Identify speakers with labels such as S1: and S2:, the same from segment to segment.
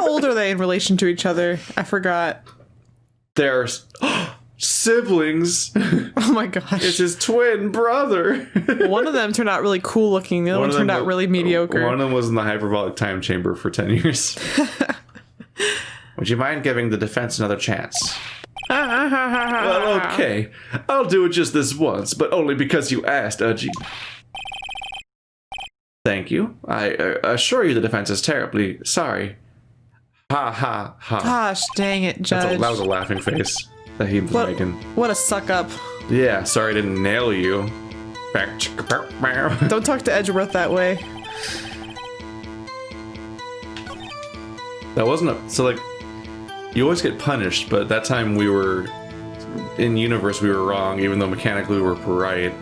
S1: How old are they in relation to each other? I forgot.
S2: They're siblings.
S1: Oh my gosh.
S2: It's his twin brother.
S1: One of them turned out really cool looking. The other one turned out really mediocre.
S2: One of them was in the hyperbolic time chamber for 10 years. Would you mind giving the defense another chance? Well, okay. I'll do it just this once, but only because you asked, Udgy. Thank you. I assure you the defense is terribly sorry. Ha ha ha.
S1: Gosh, dang it, Judge.
S2: That was a laughing face that he was making.
S1: What a suck up.
S2: Yeah, sorry I didn't nail you.
S1: Don't talk to Edgeworth that way.
S2: That wasn't a... So, like, you always get punished, but that time we were... In universe, we were wrong, even though mechanically we were right.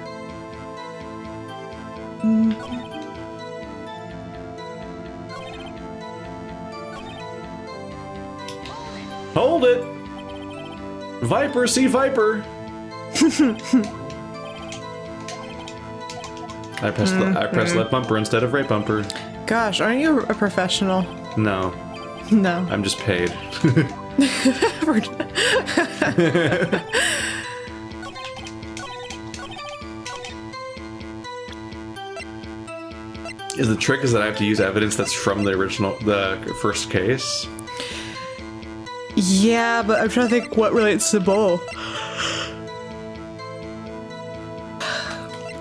S2: Hold it! Viper, see Viper! I pressed left bumper instead of right bumper. Gosh,
S1: aren't you a professional?
S2: No.
S1: No.
S2: I'm just paid. Is the trick is that I have to use evidence that's from the first case?
S1: Yeah, but I'm trying to think what relates to both.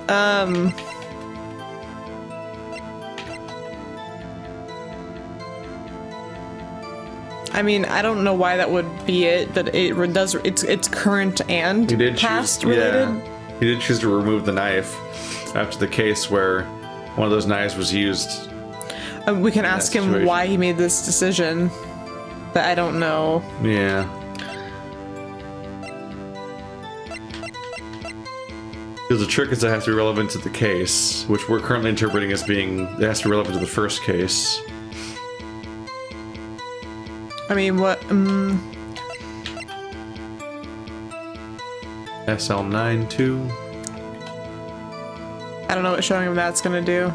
S1: I mean, I don't know why that would be it, but it's current and past related.
S2: Yeah, he did choose to remove the knife after the case where one of those knives was used.
S1: We can ask him why he made this decision, but I don't know.
S2: Yeah. Because the trick is it has to be relevant to the case, which we're currently interpreting as being, it has to be relevant to the first case.
S1: I mean, what,
S2: SL92.
S1: I don't know what showing him that's gonna do.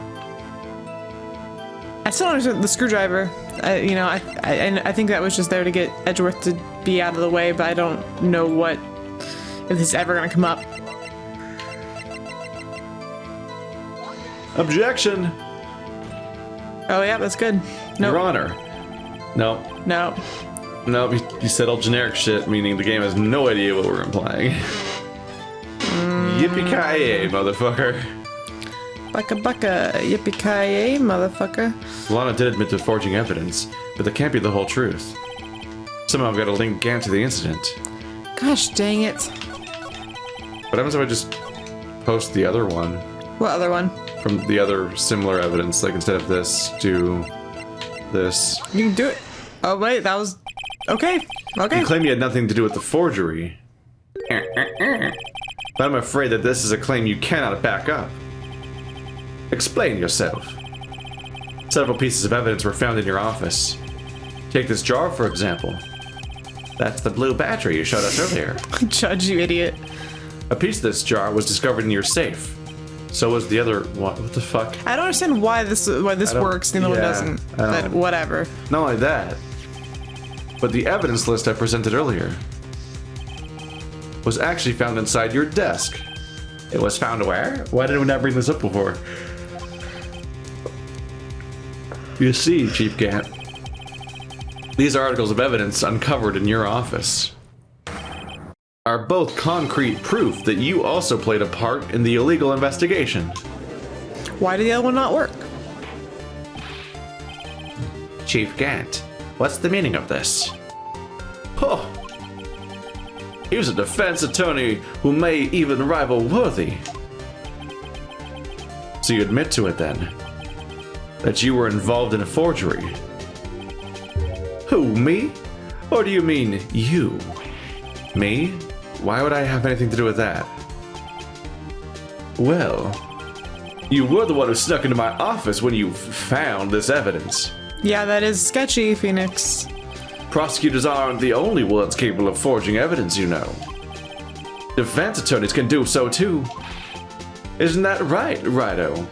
S1: I still don't understand the screwdriver. I think that was just there to get Edgeworth to be out of the way, but I don't know if this is ever gonna come up.
S2: Objection!
S1: Oh yeah, that's good.
S2: Nope. Your Honor. No.
S1: No.
S2: No, you said all generic shit, meaning the game has no idea what we're implying. Yippee-ki-yay, motherfucker.
S1: Bucka, yippee-ki-yay, motherfucker.
S2: Lana did admit to forging evidence, but that can't be the whole truth. Somehow I've got to link Gant to the incident.
S1: Gosh dang it.
S2: What happens if I just post the other one?
S1: What other one?
S2: From the other similar evidence, like instead of this, do this.
S1: You can do it. Oh wait, that was... Okay. Okay.
S2: You claim you had nothing to do with the forgery. But I'm afraid that this is a claim you cannot back up. Explain yourself. Several pieces of evidence were found in your office. Take this jar, for example. That's the blue battery you showed us earlier.
S1: Judge, you idiot.
S2: A piece of this jar was discovered in your safe. So was the other... What the fuck?
S1: I don't understand why this works, the other one doesn't. But whatever.
S2: Not only that, but the evidence list I presented earlier was actually found inside your desk. It was found where? Why did we not bring this up before? You see, Chief Gant, these articles of evidence uncovered in your office are both concrete proof that you also played a part in the illegal investigation.
S1: Why did the other one not work?
S2: Chief Gant, what's the meaning of this? Oh, he was a defense attorney who may even rival Worthy. So you admit to it then? That you were involved in a forgery? Who, me? Or do you mean you? Me? Why would I have anything to do with that? Well, you were the one who snuck into my office when you found this evidence.
S1: Yeah, that is sketchy, Phoenix.
S2: Prosecutors aren't the only ones capable of forging evidence, you know. Defense attorneys can do so too. Isn't that right, Rido?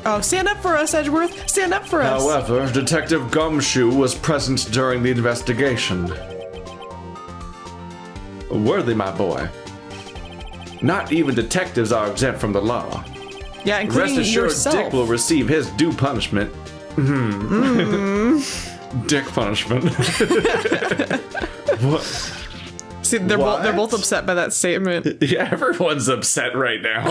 S1: Oh, stand up for us, Edgeworth. Stand up for us.
S2: However, Detective Gumshoe was present during the investigation. Worthy, my boy. Not even detectives are exempt from the law.
S1: Yeah, including
S2: Rest assured,
S1: yourself.
S2: Dick will receive his due punishment. Dick punishment. What?
S1: See, they're both upset by that statement.
S2: Yeah, everyone's upset right now.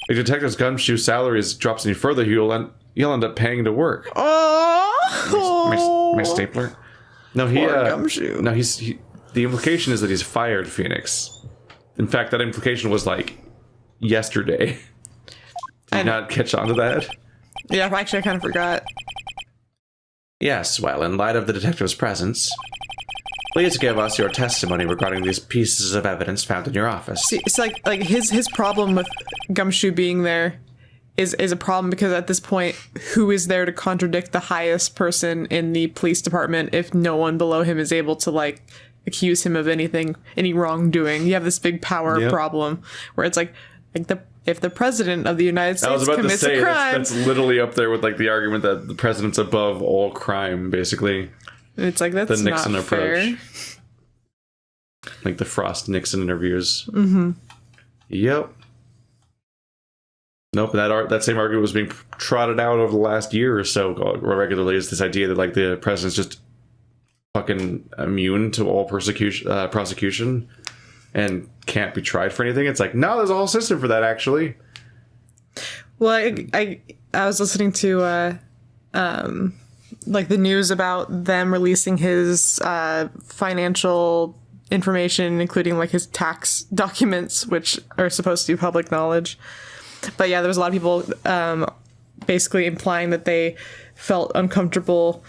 S2: If Detective Gumshoe's salary drops any further, you'll end up paying to work.
S1: Oh,
S2: My stapler. No, he.
S1: Poor Gumshoe.
S2: No, the implication is that he's fired Phoenix. In fact, that implication was like yesterday. Did you not catch on to that?
S1: Yeah, actually, I kind of forgot.
S2: Yes. Well, in light of the detective's presence, please give us your testimony regarding these pieces of evidence found in your office.
S1: See, it's like his problem with Gumshoe being there is a problem because at this point, who is there to contradict the highest person in the police department if no one below him is able to like accuse him of any wrongdoing? You have this big power problem where it's like if the president of the United States commits a crime,
S2: that's literally up there with like the argument that the president's above all crime, basically.
S1: It's like that's
S2: the Nixon
S1: not
S2: approach.
S1: Fair.
S2: Like the Frost Nixon interviews. Mm-hmm. Yep. Nope. That same argument was being trotted out over the last year or so regularly. Is this idea that like the president's just fucking immune to all prosecution and can't be tried for anything? It's like, no, there's a whole system for that, actually.
S1: Well, I was listening to like the news about them releasing his financial information, including like his tax documents, which are supposed to be public knowledge. But yeah, there was a lot of people basically implying that they felt uncomfortable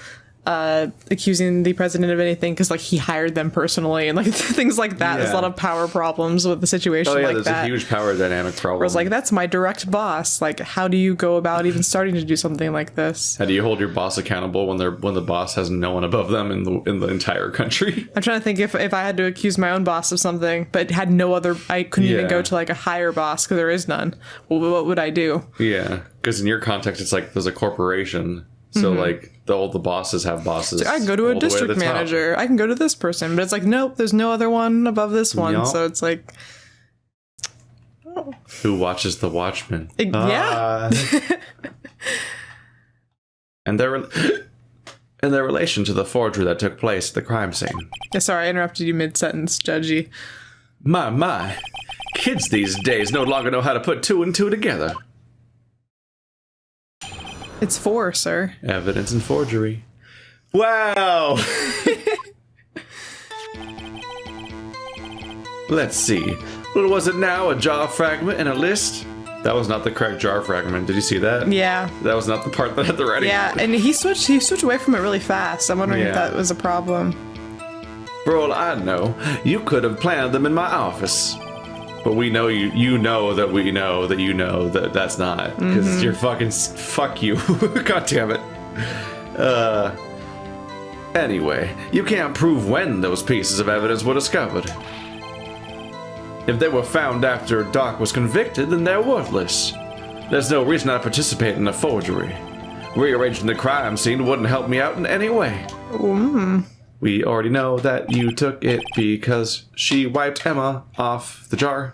S1: accusing the president of anything because like he hired them personally and like things like that. There's a lot of power problems with the situation like that.
S2: There's a huge power dynamic problem.
S1: Where it's like, that's my direct boss. Like, how do you go about even starting to do something like this?
S2: How do you hold your boss accountable when the boss has no one above them in the entire country?
S1: I'm trying to think if I had to accuse my own boss of something, but had no other, I couldn't even go to like a higher boss because there is none. Well, what would I do?
S2: Yeah, because in your context, it's like there's a corporation. So, like, all the bosses have bosses.
S1: So I can go to a district manager. I can go to this person. But it's like, nope, there's no other one above this one. Yep. So it's like...
S2: Who watches the Watchmen?
S1: Yeah.
S2: And their relation to the forgery that took place at the crime scene.
S1: Yeah, sorry, I interrupted you mid-sentence, Judgy.
S2: My. Kids these days no longer know how to put two and two together.
S1: It's 4, sir.
S2: Evidence and forgery. Wow! Let's see. What was it now? A jar fragment and a list? That was not the correct jar fragment. Did you see that?
S1: Yeah.
S2: That was not the part that had the writing.
S1: Yeah, and he switched away from it really fast. I'm wondering if that was a problem.
S2: For all I know, you could have planted them in my office. But we know you know that we know that you know that that's not. Because you're fucking... Fuck you. God damn it. Anyway, you can't prove when those pieces of evidence were discovered. If they were found after Doc was convicted, then they're worthless. There's no reason I'd participate in a forgery. Rearranging the crime scene wouldn't help me out in any way. We already know that you took it because she wiped Emma off the jar.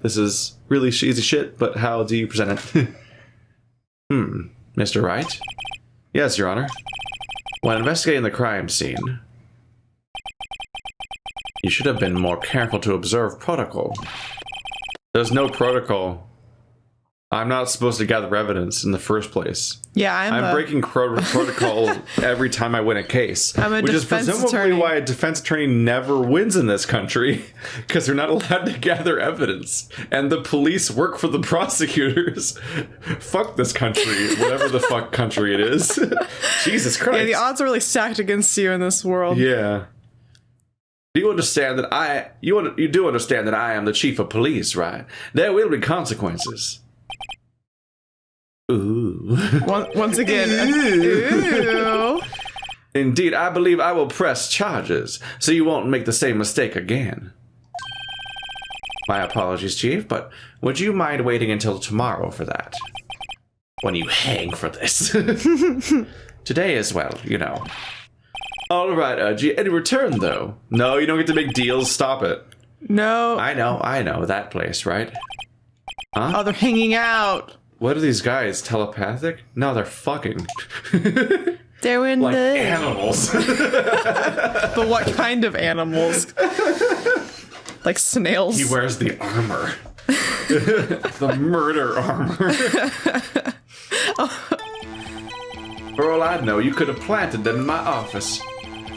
S2: This is really easy shit, but how do you present it? Mr. Wright? Yes, Your Honor. When investigating the crime scene, you should have been more careful to observe protocol. There's no protocol. I'm not supposed to gather evidence in the first place.
S1: Yeah,
S2: I'm breaking protocol every time I win a case.
S1: I'm a
S2: which is
S1: defense
S2: presumably
S1: attorney.
S2: why a defense attorney never wins in this country, because they're not allowed to gather evidence, and the police work for the prosecutors. Fuck this country, whatever the fuck country it is. Jesus Christ.
S1: Yeah, the odds are really stacked against you in this world.
S2: Yeah. Do you understand that you do understand that I am the chief of police, right? There will be consequences. Ooh.
S1: Once again. Ooh.
S2: Indeed, I believe I will press charges, so you won't make the same mistake again. My apologies, Chief, but would you mind waiting until tomorrow for that? When you hang for this. Today as well, you know. Alright, any return, though? No, you don't get to make deals, stop it.
S1: No.
S2: I know, that place, right? Huh?
S1: Oh, they're hanging out.
S2: What are these guys, telepathic? No, they're fucking.
S1: They're in
S2: like
S1: the...
S2: animals.
S1: But what kind of animals? Like snails?
S2: He wears the armor. The murder armor. For all I know, you could have planted them in my office.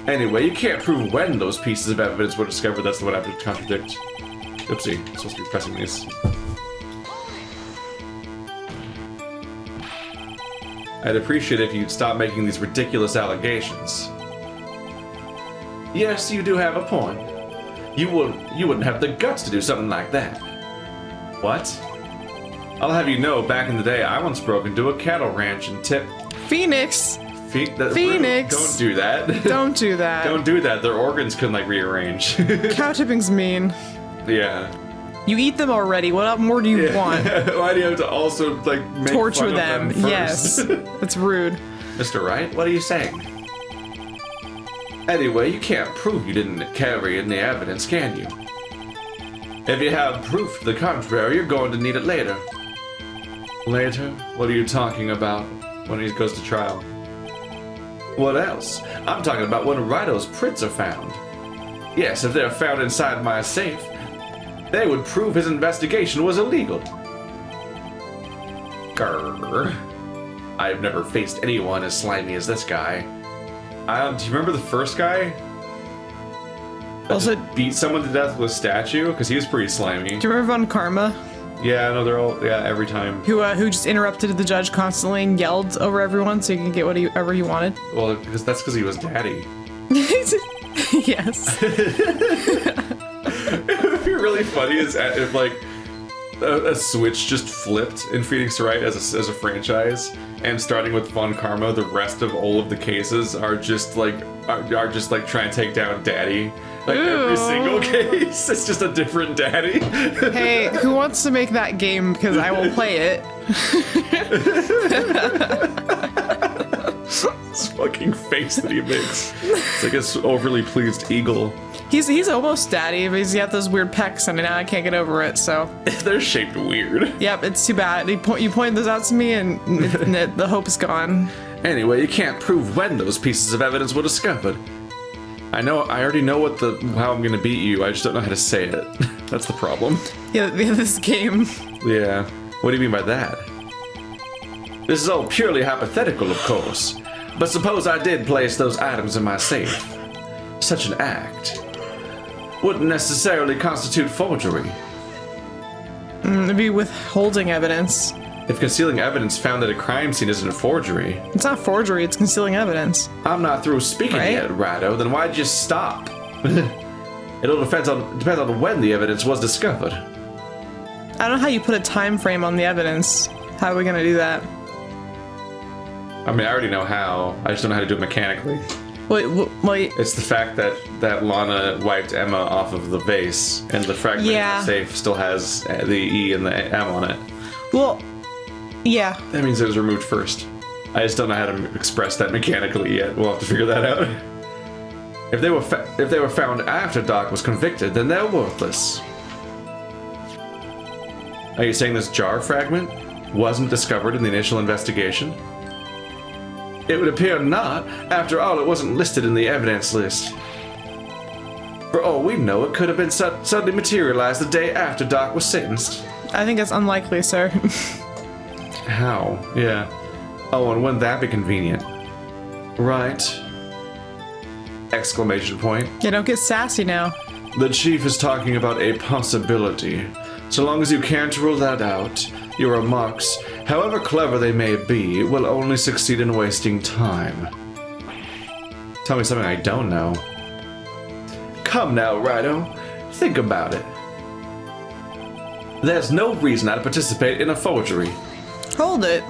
S2: Anyway, you can't prove when those pieces of evidence were discovered. That's what I have to contradict. Oopsie, I'm supposed to be pressing these. I'd appreciate it if you'd stop making these ridiculous allegations. Yes, you do have a point. You wouldn't have the guts to do something like that. What? I'll have you know, back in the day, I once broke into a cattle ranch and tipped...
S1: Phoenix! Phoenix!
S2: Don't do that.
S1: Don't do that.
S2: Don't do that. Their organs can, like, rearrange.
S1: Cow tipping's mean.
S2: Yeah.
S1: You eat them already. What more do you want?
S2: Why do you have to also, like, make
S1: torture
S2: fun
S1: them?
S2: Of them
S1: Yes.
S2: first?
S1: That's rude.
S2: Mr. Wright, what are you saying? Anyway, you can't prove you didn't carry in the evidence, can you? If you have proof to the contrary, you're going to need it later. Later? What are you talking about when he goes to trial? What else? I'm talking about when Rido's prints are found. Yes, if they're found inside my safe, they would prove his investigation was illegal. Grrr. I've never faced anyone as slimy as this guy. Do you remember the first guy? That
S1: Also,
S2: just beat someone to death with a statue? Because he was pretty slimy.
S1: do you remember Von Karma?
S2: Yeah, no, they're all, yeah, every time.
S1: Who just interrupted the judge constantly and yelled over everyone so he could get whatever he wanted?
S2: Well, that's because he was daddy.
S1: Yes.
S2: It would be really funny if like a switch just flipped in Phoenix Wright as a franchise, and starting with Von Karma, the rest of all of the cases are just like trying to take down daddy. Like every single case, it's just a different daddy.
S1: Hey, who wants to make that game? Because I will play it.
S2: This fucking face that he makes. It's like this overly pleased eagle.
S1: He's almost daddy, but he's got those weird pecs, and now I can't get over it. So.
S2: They're shaped weird.
S1: Yep, it's too bad. You pointed those out to me, and the hope is gone.
S2: Anyway, you can't prove when those pieces of evidence were discovered. I already know how I'm gonna beat you, I just don't know how to say it. That's the problem.
S1: Yeah, this game.
S2: Yeah. What do you mean by that? This is all purely hypothetical, of course. But suppose I did place those items in my safe. Such an act wouldn't necessarily constitute forgery.
S1: It'd be withholding evidence.
S2: If concealing evidence found at a crime scene isn't a forgery...
S1: It's not forgery, it's concealing evidence.
S2: I'm not through speaking yet, Rado, then why'd you stop? It all depends on when the evidence was discovered.
S1: I don't know how you put a time frame on the evidence. How are we gonna do that?
S2: I mean, I already know how. I just don't know how to do it mechanically.
S1: Wait.
S2: It's the fact that Lana wiped Emma off of the vase, and the fragment in the safe still has the E and the M on it.
S1: Well, yeah.
S2: That means it was removed first. I just don't know how to express that mechanically yet. We'll have to figure that out. If they were found after Doc was convicted, then they're worthless. Are you saying this jar fragment wasn't discovered in the initial investigation? It would appear not. After all, it wasn't listed in the evidence list. For all we know, it could have been suddenly materialized the day after Doc was sentenced.
S1: I think it's unlikely, sir.
S2: How? Yeah. Oh, and wouldn't that be convenient? Right. Exclamation point.
S1: Yeah, don't get sassy now.
S2: The chief is talking about a possibility. So long as you can't rule that out, your remarks, however clever they may be, will only succeed in wasting time. Tell me something I don't know. Come now, Rido. Think about it. There's no reason I'd participate in a forgery.
S1: Hold it.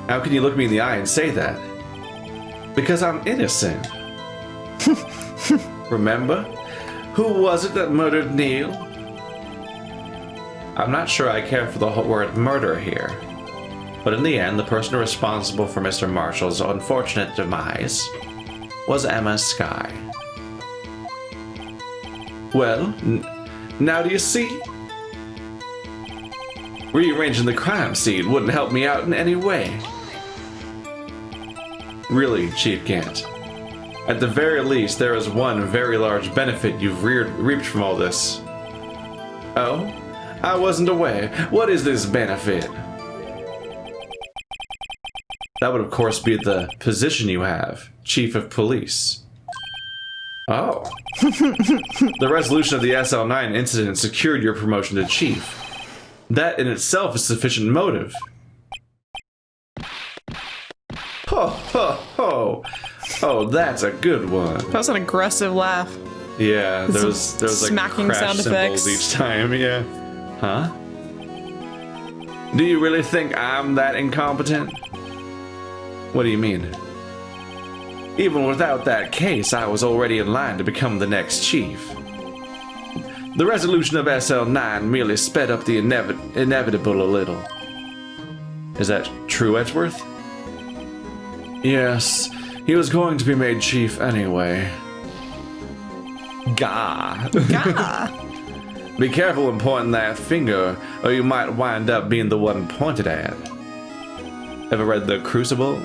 S2: How can you look me in the eye and say that? Because I'm innocent. Remember? Who was it that murdered Neil? I'm not sure I care for the whole word murder here. But in the end, the person responsible for Mr. Marshall's unfortunate demise was Emma Skye. Well, now do you see? Rearranging the crime scene wouldn't help me out in any way. Really, Chief Gant. At the very least, there is one very large benefit you've reaped from all this. Oh? I wasn't aware. What is this benefit? That would, of course, be the position you have, Chief of Police. Oh. The resolution of the SL9 incident secured your promotion to Chief. That in itself is sufficient motive. Ho, ho, ho. Oh, that's a good one.
S1: That was an aggressive laugh.
S2: Yeah, there was like
S1: smacking
S2: crash
S1: sound
S2: symbols
S1: effects
S2: each time, yeah. Huh? Do you really think I'm that incompetent? What do you mean? Even without that case, I was already in line to become the next chief. The resolution of SL9 merely sped up the inevitable a little. Is that true, Edgeworth? Yes, he was going to be made chief anyway. Gah.
S1: Gah.
S2: Be careful when pointing that finger, or you might wind up being the one pointed at. Ever read The Crucible?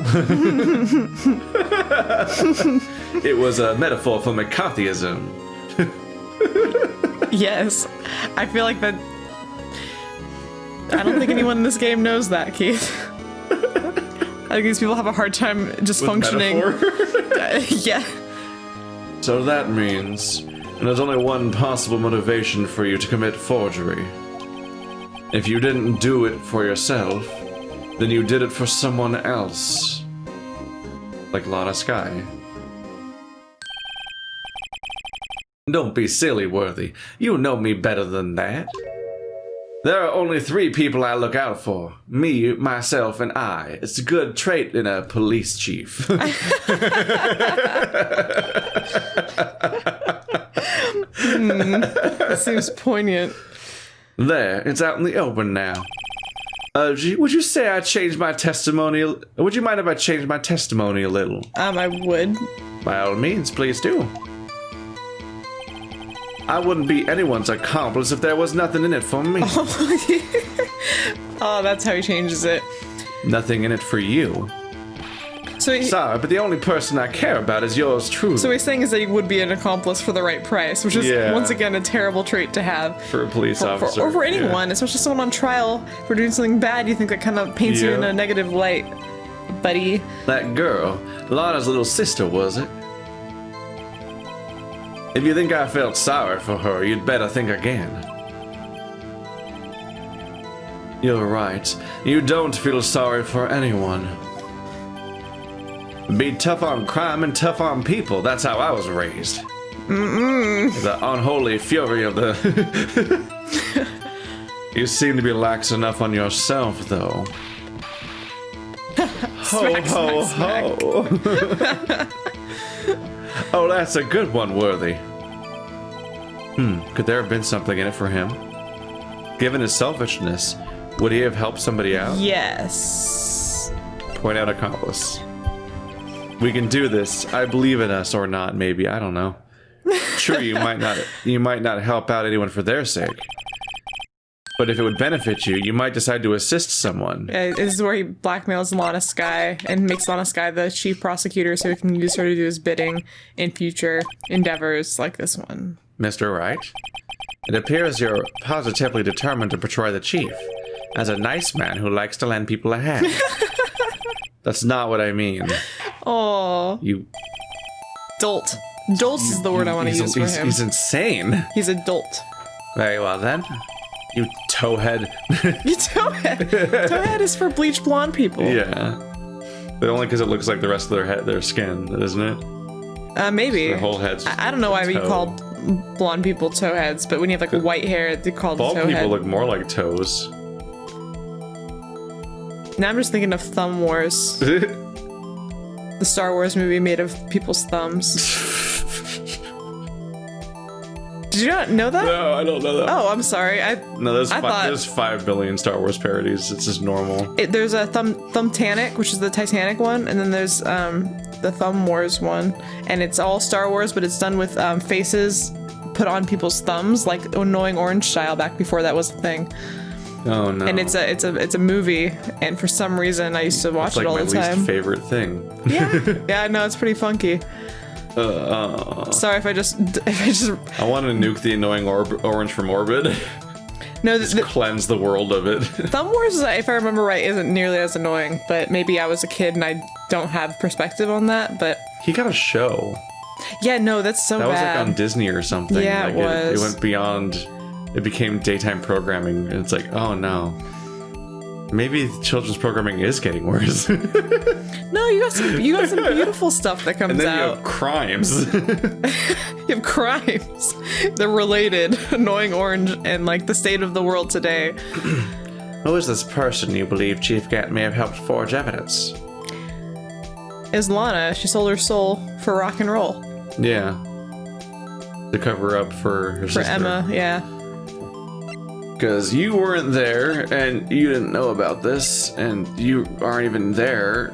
S2: It was a metaphor for McCarthyism.
S1: Yes. I feel like that... I don't think anyone in this game knows that, Keith. I think these people have a hard time just
S2: With
S1: functioning. Yeah.
S2: So that means there's only one possible motivation for you to commit forgery. If you didn't do it for yourself, then you did it for someone else. Like Lana Skye. Don't be silly, Worthy. You know me better than that. There are only 3 people I look out for. Me, myself, and I. It's a good trait in a police chief.
S1: That seems poignant.
S2: There, it's out in the open now. Would you say I changed my testimony? Would you mind if I changed my testimony a little?
S1: I would.
S2: By all means, please do. I wouldn't be anyone's accomplice if there was nothing in it for me.
S1: Oh, that's how he changes it.
S2: Nothing in it for you.
S1: So
S2: Sorry, but the only person I care about is yours truly.
S1: So what he's saying is that he would be an accomplice for the right price, which is, once again, a terrible trait to have.
S2: For a police officer.
S1: Or for anyone, especially someone on trial for doing something bad you think that kind of paints you in a negative light, buddy.
S2: That girl, Lana's little sister, was it? If you think I felt sorry for her, you'd better think again. You're right. You don't feel sorry for anyone. Be tough on crime and tough on people. That's how I was raised. The unholy fury of the... You seem to be lax enough on yourself, though.
S1: Smack,
S2: Ho,
S1: smack,
S2: ho, ho. Oh, that's a good one, Worthy. Could there have been something in it for him? Given his selfishness, would he have helped somebody out?
S1: Yes.
S2: Point out accomplice. We can do this. I believe in us, or not, maybe. I don't know. Sure, you might not help out anyone for their sake. But if it would benefit you, you might decide to assist someone.
S1: This is where he blackmails Lana Skye and makes Lana Skye the chief prosecutor so he can use her to do his bidding in future endeavors like this one.
S2: Mr. Wright, it appears you're positively determined to portray the chief as a nice man who likes to lend people a hand. That's not what I mean.
S1: Oh,
S2: You...
S1: dolt. Dolt is the word I want to use for him.
S2: He's insane.
S1: He's a dolt.
S2: Very well then. You towhead.
S1: You towhead. Towhead is for bleach blonde people.
S2: Yeah. But only because it looks like the rest of their skin, isn't it?
S1: Maybe.
S2: Their whole heads.
S1: I don't know why we call blonde people towheads, but when you have like white hair, they call them
S2: Bald
S1: towhead.
S2: people look more like toes.
S1: Now I'm just thinking of Thumb Wars. The Star Wars movie made of people's thumbs. Did you not know that?
S2: No, I don't know that.
S1: Oh, I'm sorry.
S2: No, there's 5 billion Star Wars parodies. It's just normal.
S1: There's a Thumbtanic, which is the Titanic one, and then there's the Thumb Wars one, and it's all Star Wars, but it's done with faces put on people's thumbs, like Annoying Orange style, back before that was a thing.
S2: Oh no!
S1: And it's a movie, and for some reason I used to watch it all the time.
S2: It's like my least favorite thing.
S1: Yeah, no, it's pretty funky. Sorry if I just.
S2: I want to nuke the Annoying Orange from orbit.
S1: No,
S2: just cleanse the world of it.
S1: Thumb Wars, if I remember right, isn't nearly as annoying, but maybe I was a kid and I don't have perspective on that. But
S2: he got a show.
S1: Yeah, no, that's so bad.
S2: That was like on Disney or something.
S1: Yeah,
S2: like
S1: it was.
S2: It went beyond. It became daytime programming, and it's like, oh no. Maybe children's programming is getting worse.
S1: No, you got some beautiful stuff that comes out.
S2: And then you have crimes.
S1: You have crimes. They're related. Annoying Orange and like the state of the world today.
S2: Who is this person you believe Chief Gant may have helped forge evidence?
S1: Is Lana. She sold her soul for rock and roll.
S2: Yeah. To cover up for her sister.
S1: For Emma, yeah.
S2: Because you weren't there, and you didn't know about this, and you aren't even there,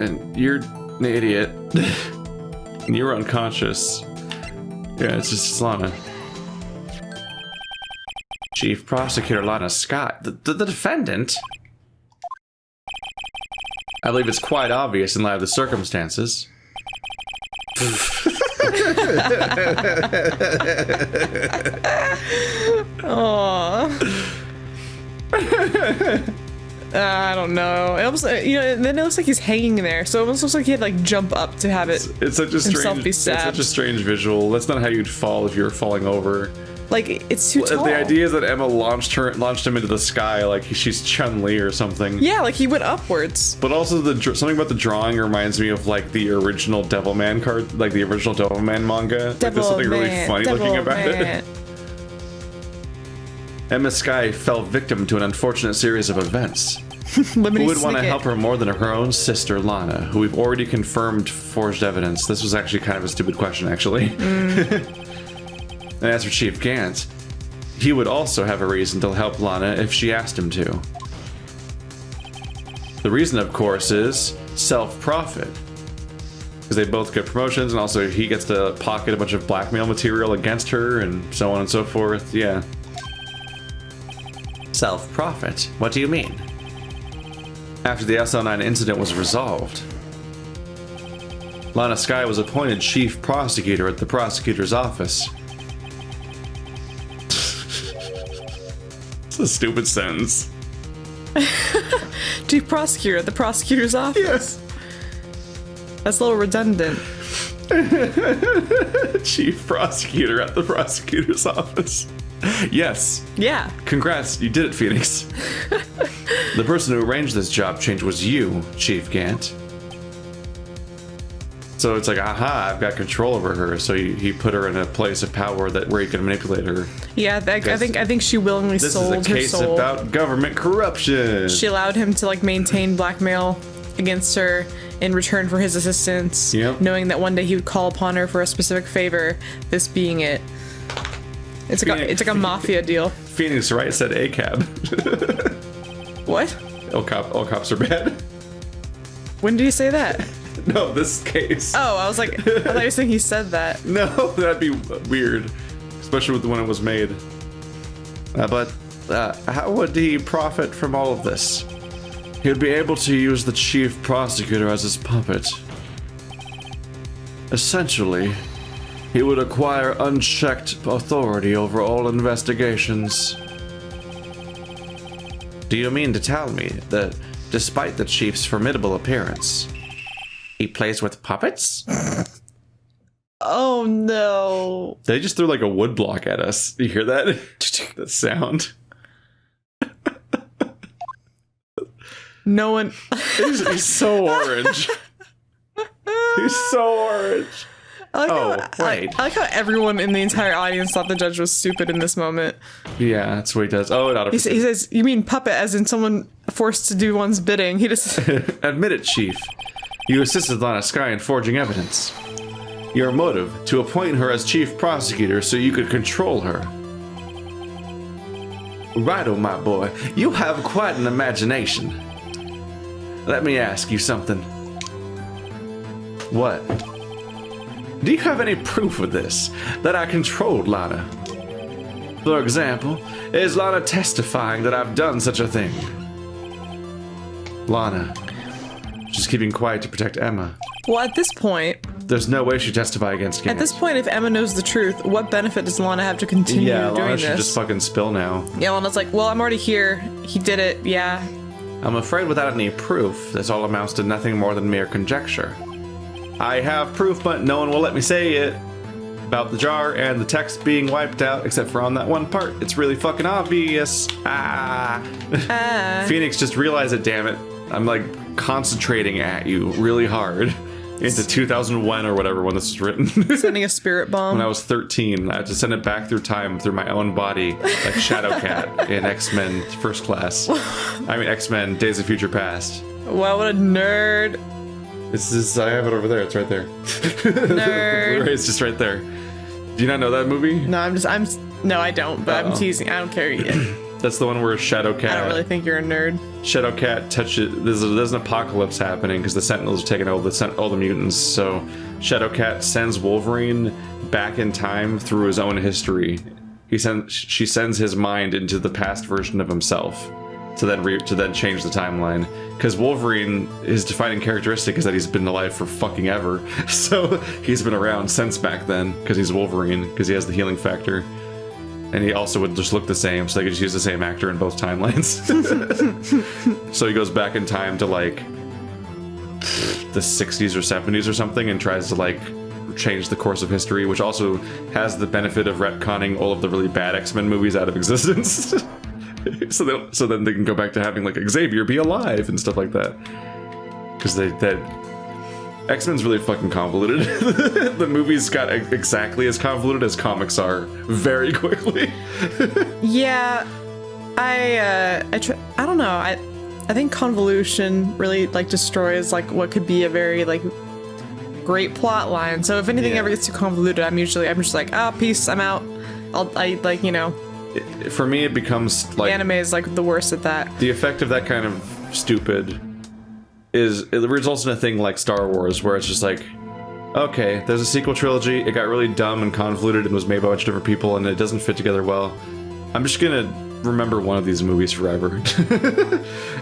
S2: and you're an idiot. And you were unconscious. Yeah, it's just Lana. Chief Prosecutor Lana Scott, the defendant? I believe it's quite obvious in light of the circumstances.
S1: Aww. I don't know. It almost, then it looks like he's hanging there, so it almost looks like he had like jump up to have it.
S2: It's such a strange.
S1: Be stabbed.
S2: It's such a strange visual. That's not how you'd fall if you were falling over.
S1: Like it's too tall.
S2: The idea is that Emma launched him into the sky like she's Chun-Li or something.
S1: Yeah, like he went upwards.
S2: But also something about the drawing reminds me of like the original Devilman card, like the original Devilman manga. Like there's something really funny looking about it. Emma Skye fell victim to an unfortunate series of events. Who would want to help her more than her own sister, Lana, who we've already confirmed forged evidence? This was actually kind of a stupid question, actually. And as for Chief Gant, he would also have a reason to help Lana if she asked him to. The reason, of course, is self-profit. Because they both get promotions, and also he gets to pocket a bunch of blackmail material against her, and so on and so forth, yeah. Self-profit? What do you mean? After the SL9 incident was resolved, Lana Skye was appointed chief prosecutor at the prosecutor's office. It's a stupid sentence.
S1: Chief prosecutor at the prosecutor's office?
S2: Yes.
S1: That's a little redundant.
S2: Chief prosecutor at the prosecutor's office. Yes.
S1: Yeah.
S2: Congrats, you did it, Phoenix. The person who arranged this job change was you, Chief Gant. So it's like, aha, I've got control over her. So he put her in a place of power where he can manipulate her.
S1: Yeah, I think she willingly sold her soul.
S2: This is a case about government corruption.
S1: She allowed him to like maintain blackmail against her in return for his assistance, knowing that one day he would call upon her for a specific favor. This being it. It's like a mafia deal.
S2: Phoenix Wright said ACAB.
S1: What?
S2: All cops are bad.
S1: When did he say that?
S2: No, this case.
S1: Oh, I was like, I thought you were saying he said that.
S2: No, that'd be weird, especially with when it was made. But how would he profit from all of this? He would be able to use the chief prosecutor as his puppet. Essentially, he would acquire unchecked authority over all investigations. Do you mean to tell me that, despite the chief's formidable appearance, he plays with puppets?
S1: Oh no.
S2: They just threw like a wood block at us. You hear that? That sound?
S1: No one...
S2: He's so orange. He's so orange.
S1: I like how everyone in the entire audience thought the judge was stupid in this moment.
S2: Yeah, that's what he does. Oh, it
S1: he says, you mean puppet as in someone forced to do one's bidding. He just...
S2: Admit it, Chief. You assisted Lana Skye in forging evidence. Your motive, to appoint her as chief prosecutor so you could control her. Righto, my boy. You have quite an imagination. Let me ask you something. What? Do you have any proof of this, that I controlled Lana? For example, is Lana testifying that I've done such a thing? Lana. She's keeping quiet to protect Emma.
S1: Well, at this point...
S2: There's no way she'd testify against Gaines.
S1: At this point, if Emma knows the truth, what benefit does Lana have to continue doing
S2: Lana
S1: this?
S2: should just fucking spill now.
S1: Yeah, Lana's like, well, I'm already here. He did it, yeah.
S2: I'm afraid without any proof, this all amounts to nothing more than mere conjecture. I have proof, but no one will let me say it. About the jar and the text being wiped out, except for on that one part. It's really fucking obvious. Phoenix, just realize it, damn it. I'm like concentrating at you really hard. Into 2001 or whatever when this was written.
S1: Sending a spirit bomb.
S2: When I was 13, I had to send it back through time through my own body, like Shadowcat in X-Men First Class. I mean X-Men Days of Future Past.
S1: Wow, what a nerd.
S2: This is, I have it over there. It's right there.
S1: Nerd.
S2: It's just right there. Do you not know that movie?
S1: No, no, I don't, but I'm teasing. I don't care yet.
S2: That's the one where Shadowcat.
S1: I don't really think you're a nerd.
S2: Shadowcat touches. There's an apocalypse happening because the Sentinels are taking all the mutants. So Shadowcat sends Wolverine back in time through his own history. She sends his mind into the past version of himself to then change the timeline. Because Wolverine, his defining characteristic is that he's been alive for fucking ever. So he's been around since back then because he's Wolverine because he has the healing factor. And he also would just look the same, so they could just use the same actor in both timelines. So he goes back in time to like the 60s or 70s or something and tries to like change the course of history, which also has the benefit of retconning all of the really bad X-Men movies out of existence. so then they can go back to having like Xavier be alive and stuff like that. Because X-Men's really fucking convoluted. The movies got exactly as convoluted as comics are very quickly.
S1: Yeah, I don't know. I think convolution really like destroys like what could be a very like great plot line. So if anything ever gets too convoluted, I'm just like, peace, I'm out.
S2: For me, it becomes like
S1: anime is like the worst at that.
S2: The effect of that kind of stupid it results in a thing like Star Wars, where it's just like, okay, there's a sequel trilogy, it got really dumb and convoluted and was made by a bunch of different people and it doesn't fit together well. I'm just gonna remember one of these movies forever.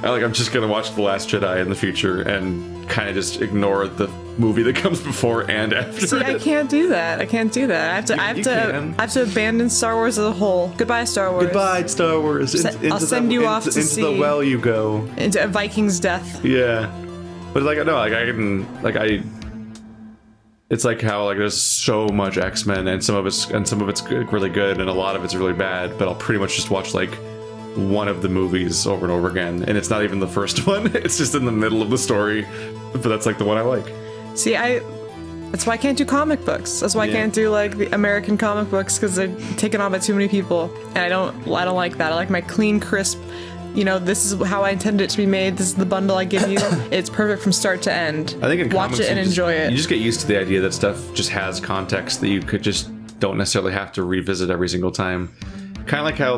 S2: I'm just gonna watch The Last Jedi in the future and kind of just ignore the movie that comes before and after.
S1: See, I can't do that. I have to abandon Star Wars as a whole. Goodbye, Star Wars.
S2: Goodbye, Star Wars.
S1: I'll send you off to
S2: into
S1: see
S2: the well you go.
S1: Into a Viking's death.
S2: Yeah, but it's like how like there's so much X-Men and some of it's really good and a lot of it's really bad, but I'll pretty much just watch like one of the movies over and over again, and it's not even the first one. It's just in the middle of the story, but that's like the one I like.
S1: See, that's why I can't do comic books. That's why I can't do like the American comic books, because they're taken on by too many people, and I don't like that. I like my clean, crisp. This is how I intended it to be made. This is the bundle I give you. It's perfect from start to end.
S2: I think in
S1: watch
S2: comics,
S1: it and enjoy it.
S2: You just get used to the idea that stuff just has context that you could just don't necessarily have to revisit every single time. Kind of like how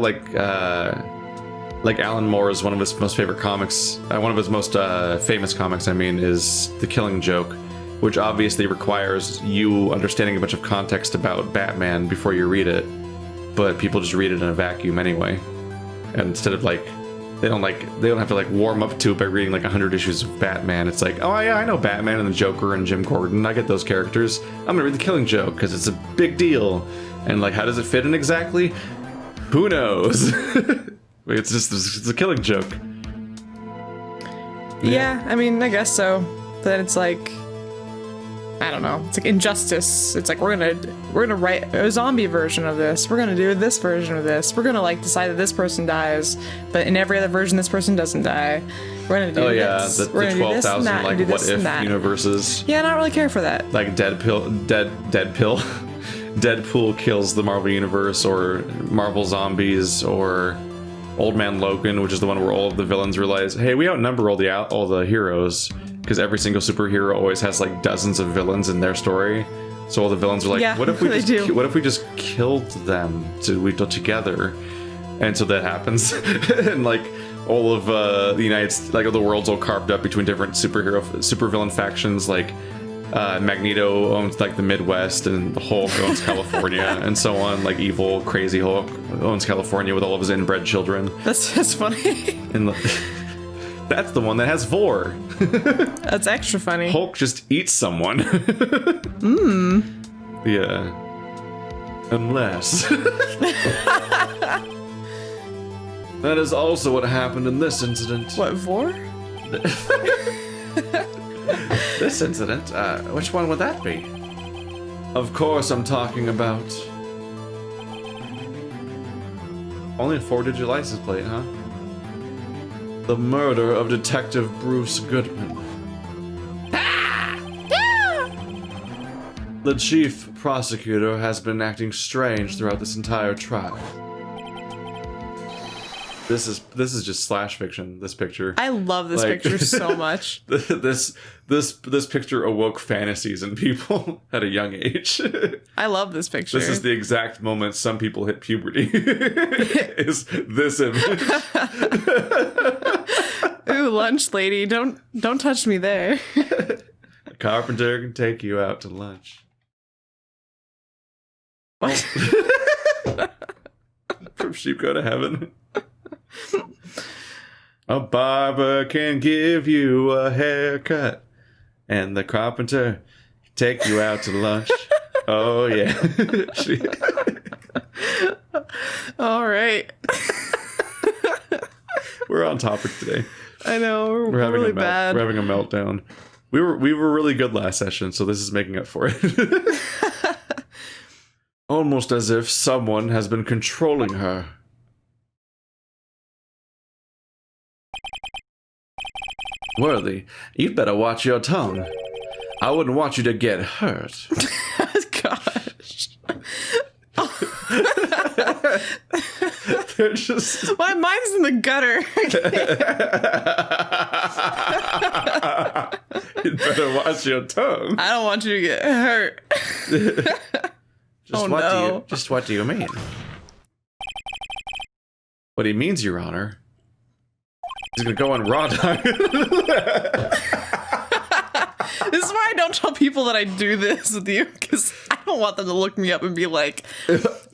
S2: like Alan Moore is one of his most favorite comics. One of his most famous comics, is The Killing Joke, which obviously requires you understanding a bunch of context about Batman before you read it, but people just read it in a vacuum anyway. And instead of like, they don't have to like warm up to it by reading like 100 issues of Batman. It's like, oh yeah, I know Batman and the Joker and Jim Gordon. I get those characters. I'm gonna read The Killing Joke because it's a big deal. And like, how does it fit in exactly? Who knows? It's a Killing Joke.
S1: Yeah, I guess so. But then it's like, I don't know. It's like Injustice. It's like we're gonna write a zombie version of this. We're gonna do this version of this. We're gonna like decide that this person dies, but in every other version this person doesn't die. We're gonna do this.
S2: The 12,000 like what if universes.
S1: Yeah, I don't really care for that.
S2: Like Deadpool kills the Marvel universe, or Marvel Zombies, or Old Man Logan, which is the one where all of the villains realize, hey, we outnumber all the heroes. Because every single superhero always has like dozens of villains in their story. So all the villains are like,
S1: Yeah,
S2: what if we
S1: they
S2: just
S1: do.
S2: what if we just killed them together? And so that happens, and like all of the like all the world's all carved up between different supervillain factions. Like Magneto owns like the Midwest, and the Hulk owns California, and so on. Like evil, crazy Hulk owns California with all of his inbred children.
S1: That's funny.
S2: And that's the one that has Vor.
S1: That's extra funny.
S2: Hulk just eats someone. Yeah. Unless. That is also what happened in this incident.
S1: What, Vor?
S2: This incident? Which one would that be? Of course I'm talking about... Only a 4-digit license plate, huh? The murder of Detective Bruce Goodman. The chief prosecutor has been acting strange throughout this entire trial. This is just slash fiction. This picture.
S1: I love this picture so much.
S2: This picture awoke fantasies in people at a young age.
S1: I love this picture.
S2: This is the exact moment some people hit puberty. Is this image?
S1: Ooh, lunch lady, don't touch me there.
S2: A carpenter can take you out to lunch.
S1: What?
S2: From Sheep Go to Heaven. A barber can give you a haircut, and the carpenter can take you out to lunch. Oh yeah.
S1: All right.
S2: We're on topic today.
S1: I know we're
S2: having
S1: really
S2: a
S1: bad.
S2: We're having a meltdown. We were really good last session, so this is making up for it. Almost as if someone has been controlling her. Worthy, you'd better watch your tongue. I wouldn't want you to get hurt.
S1: Gosh.
S2: They're just...
S1: My mind's in the gutter.
S2: You'd better watch your tongue.
S1: I don't want you to get hurt.
S2: What do you mean? What he means, Your Honor, he's gonna go on Raw Dog.
S1: This is why I don't tell people that I do this with you, because I don't want them to look me up and be like,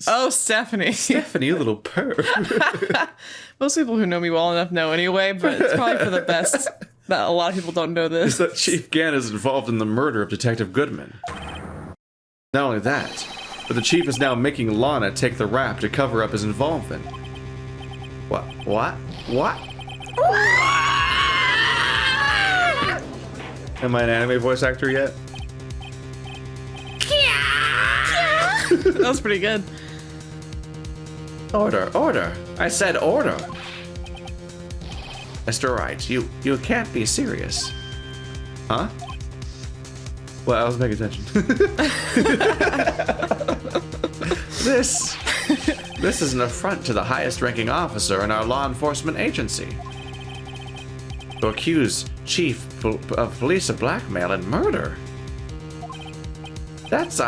S1: oh, Stephanie.
S2: Stephanie, you little perv.
S1: Most people who know me well enough know anyway, but it's probably for the best that a lot of people don't know this.
S2: That Chief Gann is involved in the murder of Detective Goodman. Not only that, but the Chief is now making Lana take the rap to cover up his involvement. What? Am I an anime voice actor yet?
S1: That was pretty good.
S2: Order. I said order. Mr. Wright, you can't be serious. Huh? Well, I was paying attention. This is an affront to the highest ranking officer in our law enforcement agency. To accuse Chief of Police of blackmail and murder. That's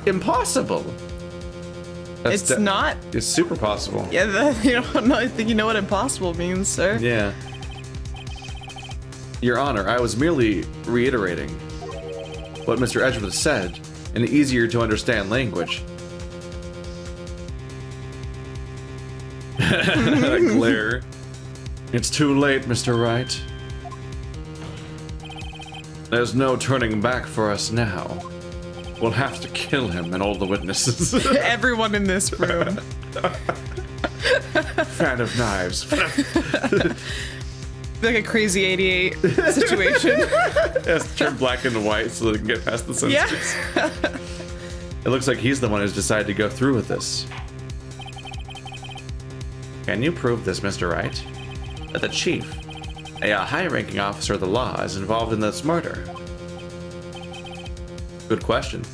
S2: impossible.
S1: It's not.
S2: It's super possible.
S1: Yeah, I think you know what impossible means, sir.
S2: Yeah. Your Honor, I was merely reiterating what Mr. Edgeworth said in easier to understand language. That glare. It's too late, Mr. Wright. There's no turning back for us now. We'll have to kill him and all the witnesses.
S1: Everyone in this room.
S2: Fan of knives.
S1: Like a crazy 88 situation.
S2: Yes, turn black and white so they can get past the senses.
S1: Yeah.
S2: It looks like he's the one who's decided to go through with this. Can you prove this, Mr. Wright? That the chief, a high-ranking officer of the law, is involved in this murder? Good question.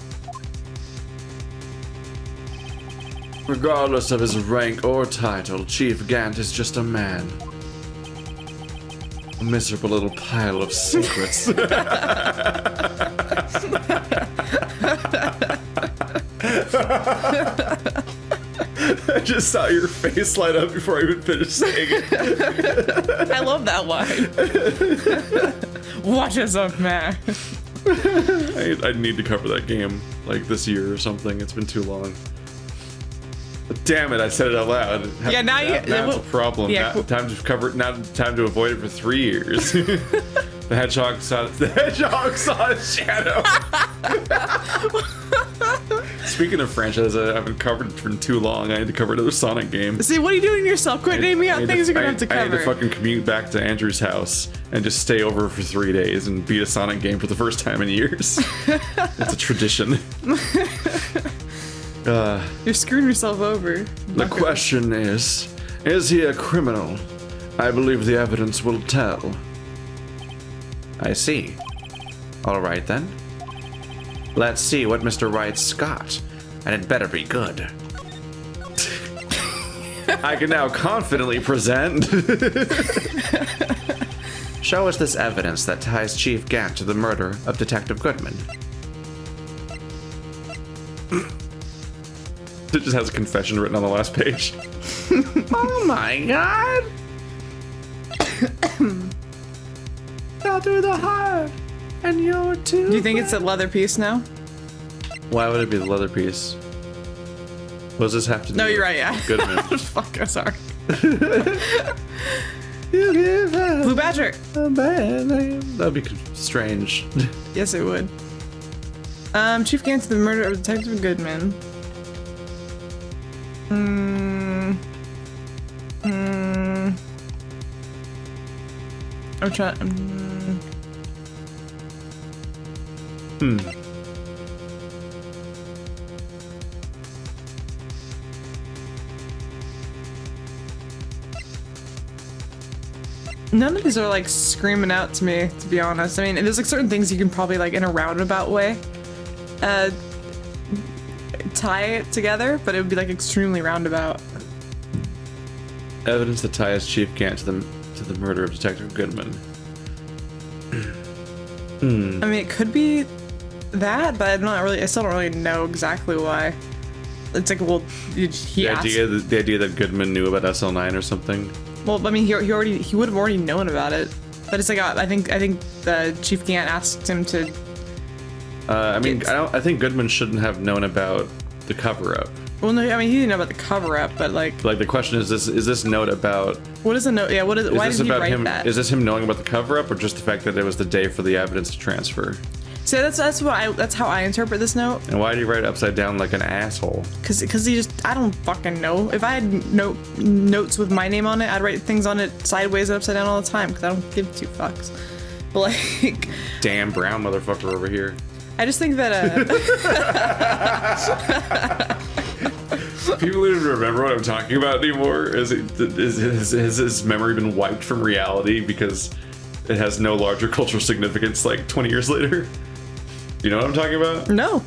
S2: Regardless of his rank or title, Chief Gant is just a man. A miserable little pile of secrets. I just saw your face light up before I even finished saying it.
S1: I love that line. Watch yourself, man.
S2: I need to cover that game like this year or something. It's been too long. But damn it! I said it out loud.
S1: Yeah, now
S2: that's a problem.
S1: Yeah,
S2: Now, time to cover it. Now time to avoid it for 3 years. The hedgehog saw a shadow. Speaking of franchises I haven't covered for too long, I had to cover another Sonic game.
S1: See, what are you doing yourself? Quit naming out things you're gonna have to cover.
S2: I had to fucking commute back to Andrew's house and just stay over for 3 days and beat a Sonic game for the first time in years. It's a tradition.
S1: You're screwing yourself over.
S2: The question is he a criminal? I believe the evidence will tell. I see. All right then. Let's see what Mr. Wright's got, and it better be good. I can now confidently present. Show us this evidence that ties Chief Gant to the murder of Detective Goodman. It just has a confession written on the last page. Oh my god! I'll do the hard, and you're too.
S1: Do you think it's a leather piece now?
S2: Why would it be the leather piece? What does this have to do?
S1: No, you're right. Yeah.
S2: Goodman.
S1: Fuck. I'm sorry.
S2: You give up
S1: Blue Badger.
S2: a bad name. That'd be strange.
S1: Yes, it would. Chief Gant to the murder of Detective Goodman. I'm trying. None of these are like screaming out to me, to be honest. I mean, there's like certain things you can probably like in a roundabout way tie it together, but it would be like extremely roundabout.
S2: Evidence that ties Chief Gant to the murder of Detective Goodman.
S1: I mean, it could be that, but I still don't really know exactly why. It's like, well, he asked.
S2: The idea that Goodman knew about SL9 or something.
S1: Well, I mean, he would have already known about it, but it's like I think Chief Gant asked him to.
S2: I think Goodman shouldn't have known about the cover-up.
S1: Well, no, I mean, he didn't know about the cover-up, but like
S2: the question is this note about?
S1: What is the note? Yeah, what is? Why did he write that?
S2: Is this him knowing about the cover-up, or just the fact that it was the day for the evidence to transfer?
S1: So that's how I interpret this note.
S2: And why did he write it upside down like an asshole?
S1: Because he just, I don't fucking know. If I had notes with my name on it, I'd write things on it sideways and upside down all the time because I don't give two fucks. But like,
S2: damn brown motherfucker over here.
S1: I just think that
S2: people don't even remember what I'm talking about anymore. Has his memory been wiped from reality because it has no larger cultural significance like 20 years later? You know what I'm talking about?
S1: No.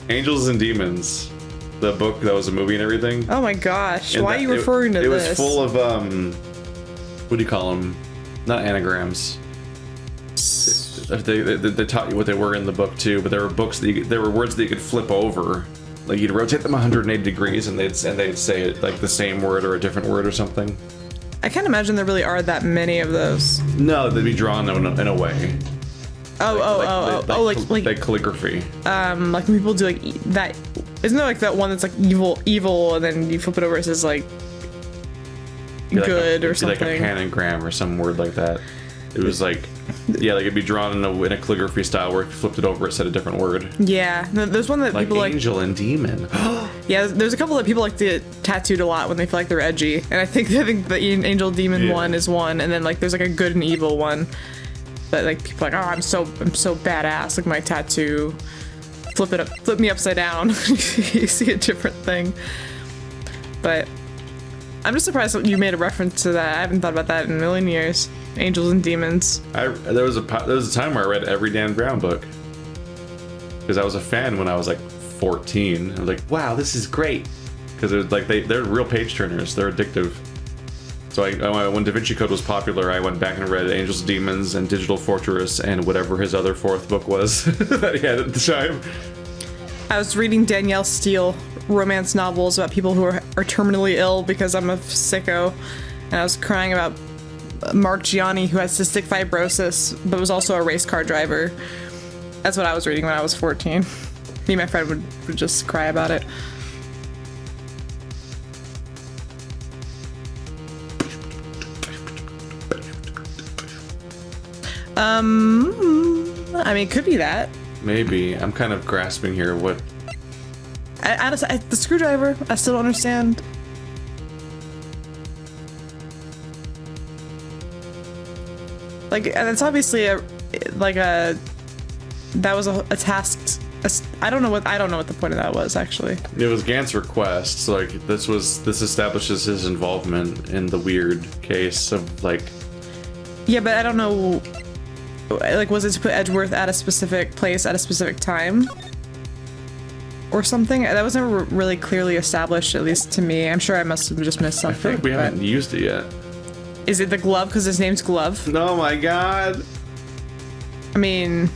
S2: Angels and Demons, the book that was a movie and everything.
S1: Oh my gosh!
S2: And
S1: why are you referring to this?
S2: It was full of what do you call them? Not anagrams. They taught you what they were in the book too, but there were books there were words that you could flip over. Like you'd rotate them 180 degrees, and they'd say it like the same word or a different word or something.
S1: I can't imagine there really are that many of those.
S2: No, they'd be drawn in a way. Like calligraphy.
S1: Like when people do like that. Isn't there like that one that's like evil, and then you flip it over, it says like good or something.
S2: Like a panagram or some word like that. It was like, yeah, like it'd be drawn in a calligraphy style where if you flipped it over, it said a different word.
S1: Yeah, there's one that
S2: like
S1: people like.
S2: Angel and Demon.
S1: Yeah, there's a couple that people like to get tattooed a lot when they feel like they're edgy, and I think the Angel Demon one is one, and then like there's like a good and evil one. But like people are like, oh, I'm so badass. Like my tattoo, flip me upside down. You see a different thing. But I'm just surprised that you made a reference to that. I haven't thought about that in a million years. Angels and Demons.
S2: There was a time where I read every Dan Brown book because I was a fan when I was like 14. I was like, wow, this is great because it was like they're real page turners. They're addictive. So when Da Vinci Code was popular, I went back and read Angels and Demons and Digital Fortress and whatever his other fourth book was that he had at the time.
S1: I was reading Danielle Steele romance novels about people who are terminally ill because I'm a sicko, and I was crying about Mark Gianni, who has cystic fibrosis but was also a race car driver. That's what I was reading when I was 14. Me and my friend would just cry about it. I mean, it could be that.
S2: Maybe. I'm kind of grasping here what...
S1: Honestly, the screwdriver, I still don't understand. Like, and it's obviously that was a task. I don't know what the point of that was, actually.
S2: It was Gant's request. So, like, this establishes his involvement in the weird case of, like...
S1: Yeah, but I don't know... Like, was it to put Edgeworth at a specific place at a specific time? Or something? That was never really clearly established, at least to me. I'm sure I must have just missed something.
S2: I think we haven't used it yet.
S1: Is it the glove because his name's Glove?
S2: Oh my god!
S1: I mean...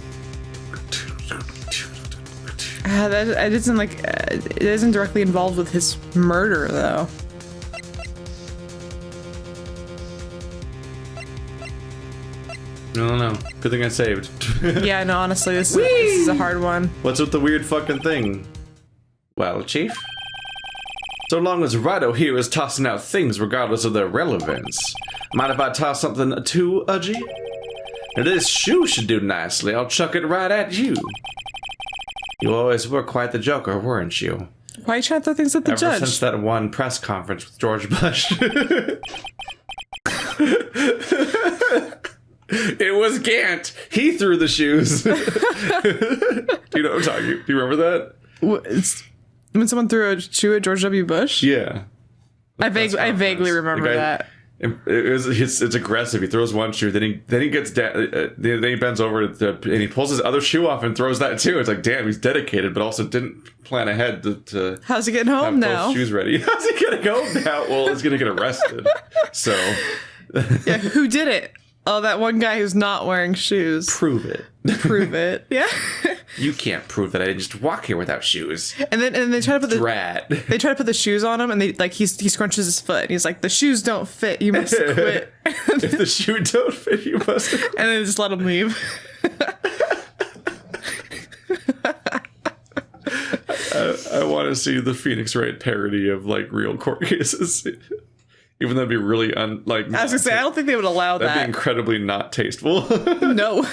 S1: that isn't, like... it isn't directly involved with his murder, though.
S2: I don't know. Good thing I saved.
S1: Yeah, no, honestly, this is a hard one.
S2: What's with the weird fucking thing? Well, Chief? So long as Rido here is tossing out things regardless of their relevance. Mind if I toss something too udgy? If this shoe should do nicely, I'll chuck it right at you. You always were quite the joker, weren't you?
S1: Why are you trying to throw things at the
S2: Ever
S1: judge?
S2: since that one press conference with George Bush. It was Gant. He threw the shoes. Do you know what I'm talking? Do you remember that?
S1: When someone threw a shoe at George W. Bush?
S2: Yeah.
S1: I vaguely remember that.
S2: It's aggressive. He throws one shoe, then he gets down, then he bends over and he pulls his other shoe off and throws that too. It's like, damn, he's dedicated, but also didn't plan ahead to
S1: how's he getting home now?
S2: Both shoes ready. How's he getting home now? Well, he's gonna get arrested. So
S1: yeah, who did it? Oh, that one guy who's not wearing shoes.
S2: Prove it.
S1: Prove it. Yeah.
S2: You can't prove that I didn't just walk here without shoes.
S1: And they try to put
S2: They
S1: try to put the shoes on him, and he scrunches his foot, and he's like, "The shoes don't fit. You must quit."
S2: If the shoe don't fit, you must quit.
S1: And then just let him leave.
S2: I want to see the Phoenix Wright parody of like real court cases. Even though it'd be really I was gonna say, I don't think they would allow that.
S1: That'd
S2: be incredibly not tasteful.
S1: No.